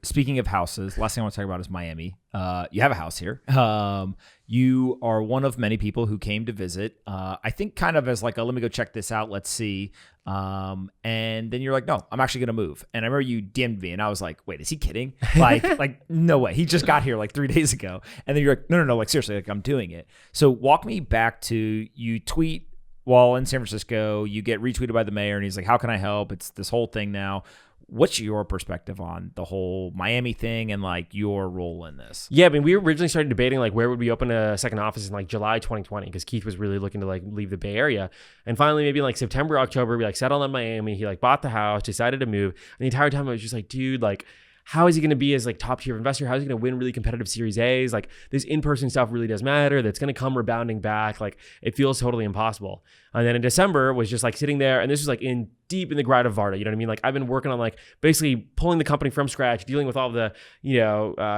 speaking of houses, last thing I want to talk about is Miami. You have a house here. You are one of many people who came to visit. I think kind of as like, let me go check this out. Let's see. And then you're like, no, I'm actually going to move. And I remember you DM'd me and I was like, wait, is he kidding? Like no way. He just got here like 3 days ago. And then you're like, no, like seriously, like I'm doing it. So walk me back to you tweet while in San Francisco, you get retweeted by the mayor and he's like, how can I help? It's this whole thing now. What's your perspective on the whole Miami thing and like your role in this? Yeah, I mean, we originally started debating like where would we open a second office in like July 2020 because Keith was really looking to like leave the Bay Area. And finally, maybe like September, October, we like settled on Miami. He like bought the house, decided to move. And the entire time I was just like, dude, like, how is he going to be as like top tier investor? How is he going to win really competitive Series A's? Like this in-person stuff really does matter. That's going to come rebounding back. Like it feels totally impossible. And then in December was just like sitting there, and this was like deep in the grind of Varda. You know what I mean? Like I've been working on like basically pulling the company from scratch, dealing with all the,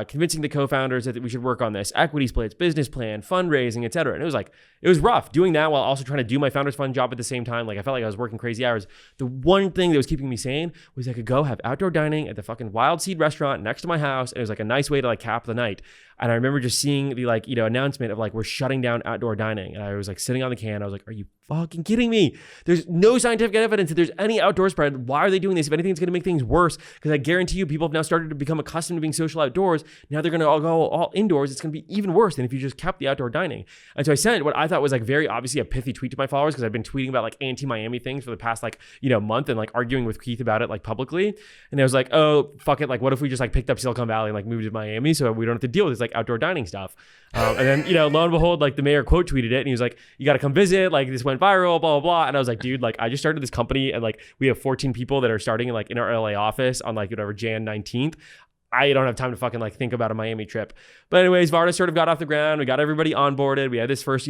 convincing the co-founders that we should work on this equity splits, business plan, fundraising, et cetera. And it was rough doing that while also trying to do my Founders Fund job at the same time. Like I felt like I was working crazy hours. The one thing that was keeping me sane was I could go have outdoor dining at the fucking Wild Seed restaurant next to my house. And it was like a nice way to like cap the night. And I remember just seeing the announcement of like, we're shutting down outdoor dining. And I was like sitting on the can. I was like, are you fucking kidding me? There's no scientific evidence that there's any outdoor spread. Why are they doing this? If anything, it's going to make things worse. Because I guarantee you, people have now started to become accustomed to being social outdoors. Now they're going to all go all indoors. It's going to be even worse than if you just kept the outdoor dining. And so I sent what I thought was like very obviously a pithy tweet to my followers because I've been tweeting about like anti-Miami things for the past month and like arguing with Keith about it like publicly. And I was like, oh, fuck it. Like, what if we just like picked up Silicon Valley and like moved to Miami so we don't have to deal with this like outdoor dining stuff? And then, lo and behold, like the mayor quote tweeted it and he was like, you got to come visit. Like this went viral, blah, blah, blah. And I was like, dude, like I just started this company and like we have 14 people that are starting like in our LA office on like whatever, Jan 19th. I don't have time to fucking like think about a Miami trip. But anyways, Varda sort of got off the ground. We got everybody onboarded. We had this first,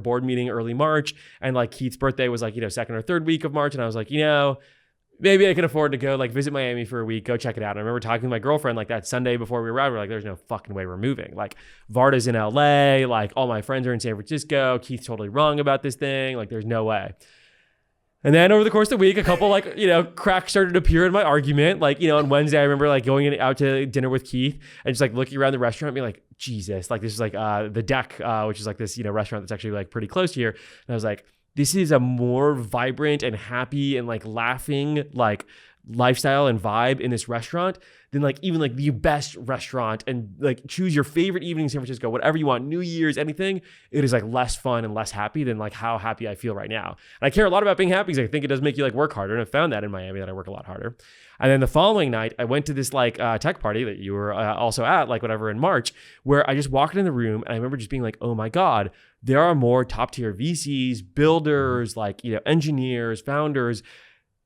board meeting early March. And like Keith's birthday was like, second or third week of March. And I was like, maybe I can afford to go like visit Miami for a week, go check it out. And I remember talking to my girlfriend like that Sunday before we arrived. We're like, there's no fucking way we're moving. Like Varda's in LA, like all my friends are in San Francisco. Keith's totally wrong about this thing. Like there's no way. And then over the course of the week, a couple cracks started to appear in my argument. Like, on Wednesday, I remember like going out to dinner with Keith and just like looking around the restaurant and being like, Jesus, like this is like the Deck, which is like this, restaurant that's actually like pretty close here. And I was like, this is a more vibrant and happy and like laughing like lifestyle and vibe in this restaurant than like even like the best restaurant, and like choose your favorite evening in San Francisco, whatever you want, New Year's, anything. It is like less fun and less happy than like how happy I feel right now. And I care a lot about being happy because I think it does make you like work harder. And I found that in Miami that I work a lot harder. And then the following night, I went to this like tech party that you were also at, like whatever in March, where I just walked in the room and I remember just being like, oh my God, there are more top tier VCs, builders, like, engineers, founders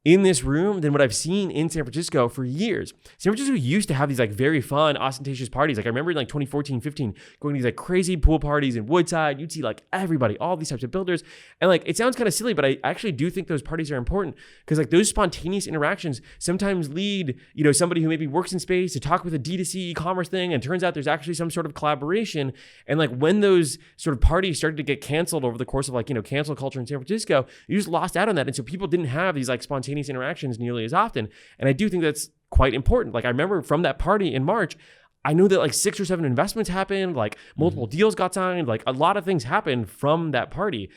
in this room than what I've seen in San Francisco for years. San Francisco used to have these like very fun, ostentatious parties. Like I remember in like 2014, 15, going to these like crazy pool parties in Woodside. You'd see like everybody, all these types of builders. And like, it sounds kind of silly, but I actually do think those parties are important because like those spontaneous interactions sometimes lead, somebody who maybe works in space to talk with a D2C e-commerce thing. And turns out there's actually some sort of collaboration. And like when those sort of parties started to get canceled over the course of like, cancel culture in San Francisco, you just lost out on that. And so people didn't have these like spontaneous interactions nearly as often. And I do think that's quite important. Like I remember from that party in March, I know that like 6 or 7 investments happened, like multiple deals got signed, like a lot of things happened from that party.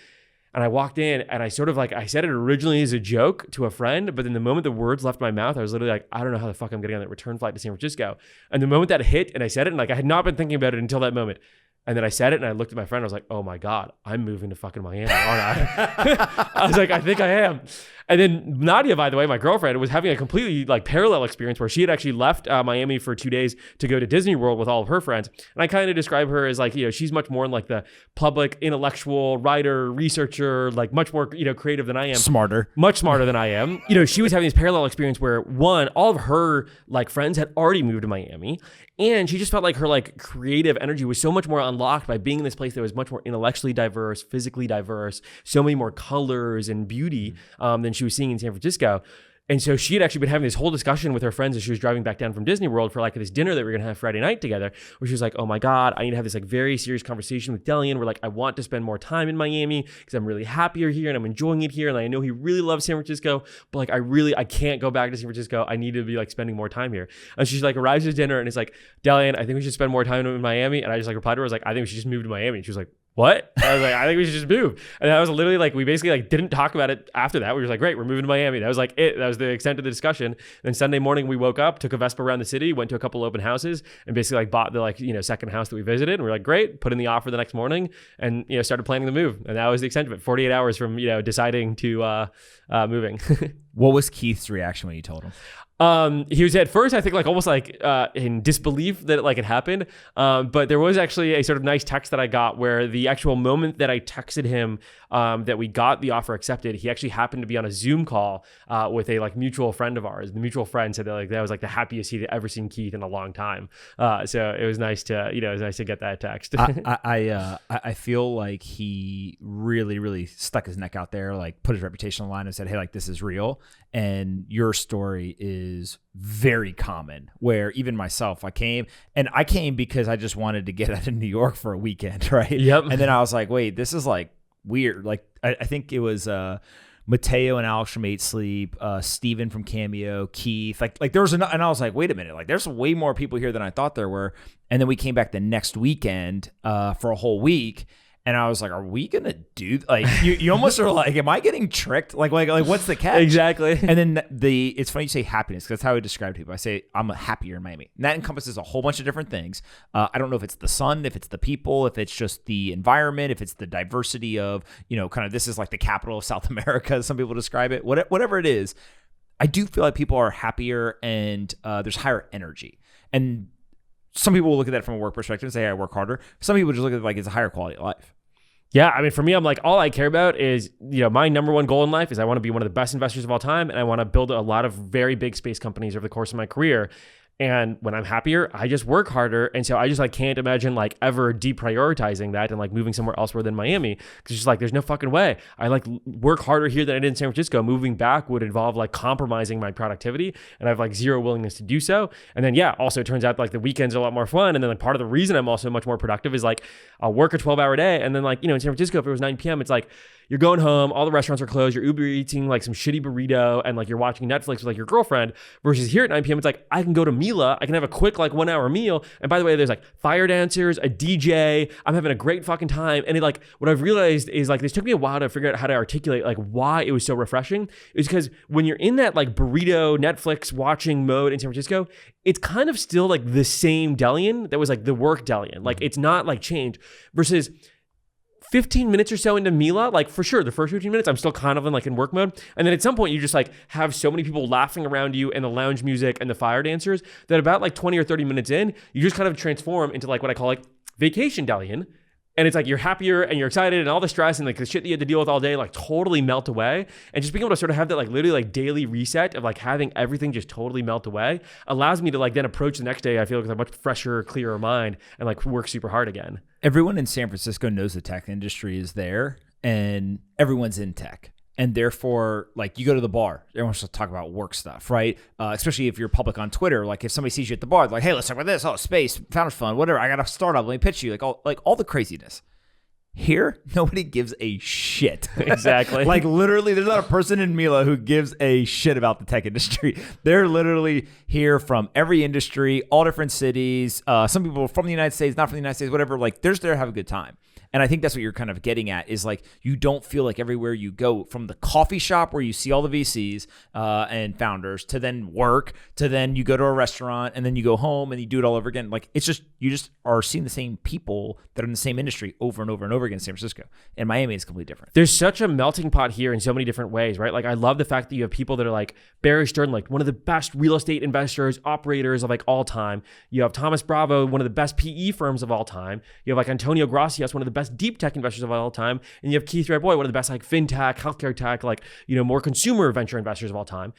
And I walked in and I sort of like, I said it originally as a joke to a friend, but then the moment the words left my mouth, I was literally like, I don't know how the fuck I'm getting on that return flight to San Francisco. And the moment that hit and I said it, and like I had not been thinking about it until that moment. And then I said it and I looked at my friend. I was like, oh my God, I'm moving to fucking Miami, aren't I? I was like, I think I am. And then Nadia, by the way, my girlfriend, was having a completely like parallel experience where she had actually left Miami for 2 days to go to Disney World with all of her friends. And I kind of describe her as like, she's much more in like the public intellectual writer, researcher, like much more, creative than I am. Much smarter than I am. She was having this parallel experience where one, all of her like friends had already moved to Miami. And she just felt like her like creative energy was so much more unlocked by being in this place that was much more intellectually diverse, physically diverse, so many more colors and beauty than she was seeing in San Francisco. And so she had actually been having this whole discussion with her friends as she was driving back down from Disney World for like this dinner that we were going to have Friday night together, where she was like, oh my God, I need to have this like very serious conversation with Delian where like I want to spend more time in Miami because I'm really happier here and I'm enjoying it here. And I know he really loves San Francisco, but like I can't go back to San Francisco. I need to be like spending more time here. And she like arrives at dinner and it's like, Delian, I think we should spend more time in Miami. And I just like replied to her, I was like, I think we should just move to Miami. And she was like, what? I was like, I think we should just move. And that was literally like, we basically like didn't talk about it after that. We were like, great, we're moving to Miami. That was like it. That was the extent of the discussion. Then Sunday morning we woke up, took a Vespa around the city, went to a couple open houses and basically like bought the like, second house that we visited. And we were like, great, put in the offer the next morning and, started planning the move. And that was the extent of it. 48 hours from, deciding to moving. What was Keith's reaction when you told him? He was at first, I think, like almost like in disbelief that it happened. But there was actually a sort of nice text that I got where the actual moment that I texted him that we got the offer accepted, he actually happened to be on a Zoom call with a like mutual friend of ours. The mutual friend said that like that was like the happiest he'd ever seen Keith in a long time. So it was nice to get that text. I feel like he really stuck his neck out there, like put his reputation on the line and said, hey, like this is real. And your story is very common where even myself, I came because I just wanted to get out of New York for a weekend. Right. Yep. And then I was like, wait, this is like weird. Like, I think it was, Mateo and Alex from 8 Sleep, Steven from Cameo, Keith, like there was and I was like, wait a minute, like there's way more people here than I thought there were. And then we came back the next weekend, for a whole week. And I was like, are we going to do like, you almost are like, am I getting tricked? Like what's the catch? Exactly. And then it's funny you say happiness because that's how I describe people. I say I'm happier in Miami. And that encompasses a whole bunch of different things. I don't know if it's the sun, if it's the people, if it's just the environment, if it's the diversity of, kind of this is like the capital of South America, as some people describe it, whatever it is. I do feel like people are happier and there's higher energy. And some people will look at that from a work perspective and say, hey, I work harder. Some people just look at it like it's a higher quality of life. Yeah, I mean, for me, I'm like, all I care about is, my number one goal in life is I want to be one of the best investors of all time, and I want to build a lot of very big space companies over the course of my career. And when I'm happier, I just work harder. And so I just like can't imagine like ever deprioritizing that and like moving somewhere elsewhere than Miami. Cause it's just like, there's no fucking way. I like work harder here than I did in San Francisco. Moving back would involve like compromising my productivity. And I have like zero willingness to do so. And then, yeah, also it turns out like the weekends are a lot more fun. And then like part of the reason I'm also much more productive is like I'll work a 12-hour day. And then like, in San Francisco, if it was 9 p.m., it's like, you're going home, all the restaurants are closed, you're Uber eating like some shitty burrito and like you're watching Netflix with like your girlfriend versus here at 9 p.m. it's like, I can go to Mila, I can have a quick like 1 hour meal. And by the way, there's like fire dancers, a DJ, I'm having a great fucking time. And like, what I've realized is like, this took me a while to figure out how to articulate like why it was so refreshing. It's because when you're in that like burrito Netflix watching mode in San Francisco, it's kind of still like the same Delian that was like the work Delian. Like it's not like changed versus 15 minutes or so into Mila, like for sure, the first 15 minutes, I'm still kind of in work mode. And then at some point you just like have so many people laughing around you and the lounge music and the fire dancers that about like 20 or 30 minutes in, you just kind of transform into like what I call like vacation Delian. And it's like you're happier and you're excited and all the stress and like the shit that you had to deal with all day like totally melt away. And just being able to sort of have that like literally like daily reset of like having everything just totally melt away allows me to like then approach the next day, I feel like with a much fresher, clearer mind and like work super hard again. Everyone in San Francisco knows the tech industry is there and everyone's in tech. And therefore, like you go to the bar, everyone wants to talk about work stuff, right? Especially if you're public on Twitter. Like if somebody sees you at the bar, like, hey, let's talk about this. Oh, space, Founders Fund, whatever. I got a startup. Let me pitch you. Like all the craziness. Here, nobody gives a shit. Exactly. Like literally, there's not a person in Mila who gives a shit about the tech industry. They're literally here from every industry, all different cities. Some people from the United States, not from the United States, whatever. Like they're just there to have a good time. And I think that's what you're kind of getting at is like you don't feel like everywhere you go from the coffee shop where you see all the VCs and founders to then work to then you go to a restaurant and then you go home and you do it all over again. Like it's just you just are seeing the same people that are in the same industry over and over and over again in San Francisco. And Miami is completely different. There's such a melting pot here in so many different ways, right? Like I love the fact that you have people that are like Barry Stern, like one of the best real estate investors, operators of like all time. You have Thomas Bravo, one of the best PE firms of all time. You have like Antonio Gracias, one of the best deep tech investors of all time. And you have Keith Redboy, one of the best like fintech, healthcare tech, like, more consumer venture investors of all time.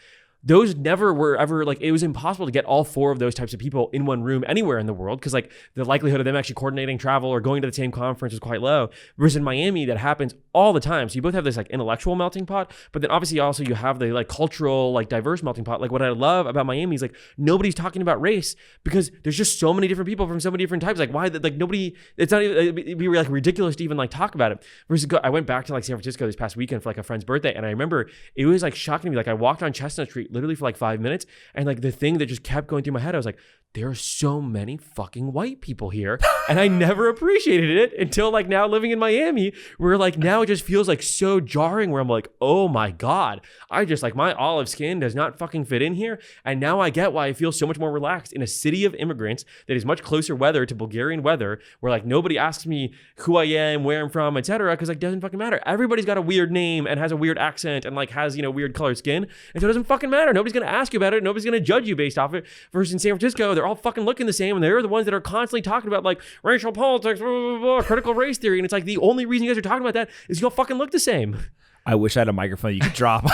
those never were ever like, it was impossible to get all 4 of those types of people in one room anywhere in the world, because like the likelihood of them actually coordinating travel or going to the same conference was quite low. Whereas in Miami, that happens all the time. So you both have this like intellectual melting pot, but then obviously also you have the like cultural, like diverse melting pot. Like what I love about Miami is like nobody's talking about race, because there's just so many different people from so many different types. Like why, like nobody, it's not even, it'd be like ridiculous to even like talk about it. Versus I went back to like San Francisco this past weekend for like a friend's birthday, and I remember it was like shocking to me. Like I walked on Chestnut Street literally for like 5 minutes, and like the thing that just kept going through my head, I was like, there are so many fucking white people here. And I never appreciated it until like now living in Miami, where like now it just feels like so jarring, where I'm like, oh my God, I just like my olive skin does not fucking fit in here. And now I get why I feel so much more relaxed in a city of immigrants that is much closer weather to Bulgarian weather, where like nobody asks me who I am, where I'm from, etc. Because like it doesn't fucking matter. Everybody's got a weird name and has a weird accent and like has, you know, weird colored skin. And so it doesn't fucking matter. Nobody's going to ask you about it. Nobody's going to judge you based off it. Versus in San Francisco, they're all fucking looking the same, and they're the ones that are constantly talking about like racial politics, blah, blah, blah, critical race theory. And it's like the only reason you guys are talking about that is you all fucking look the same. I wish I had a microphone you could drop.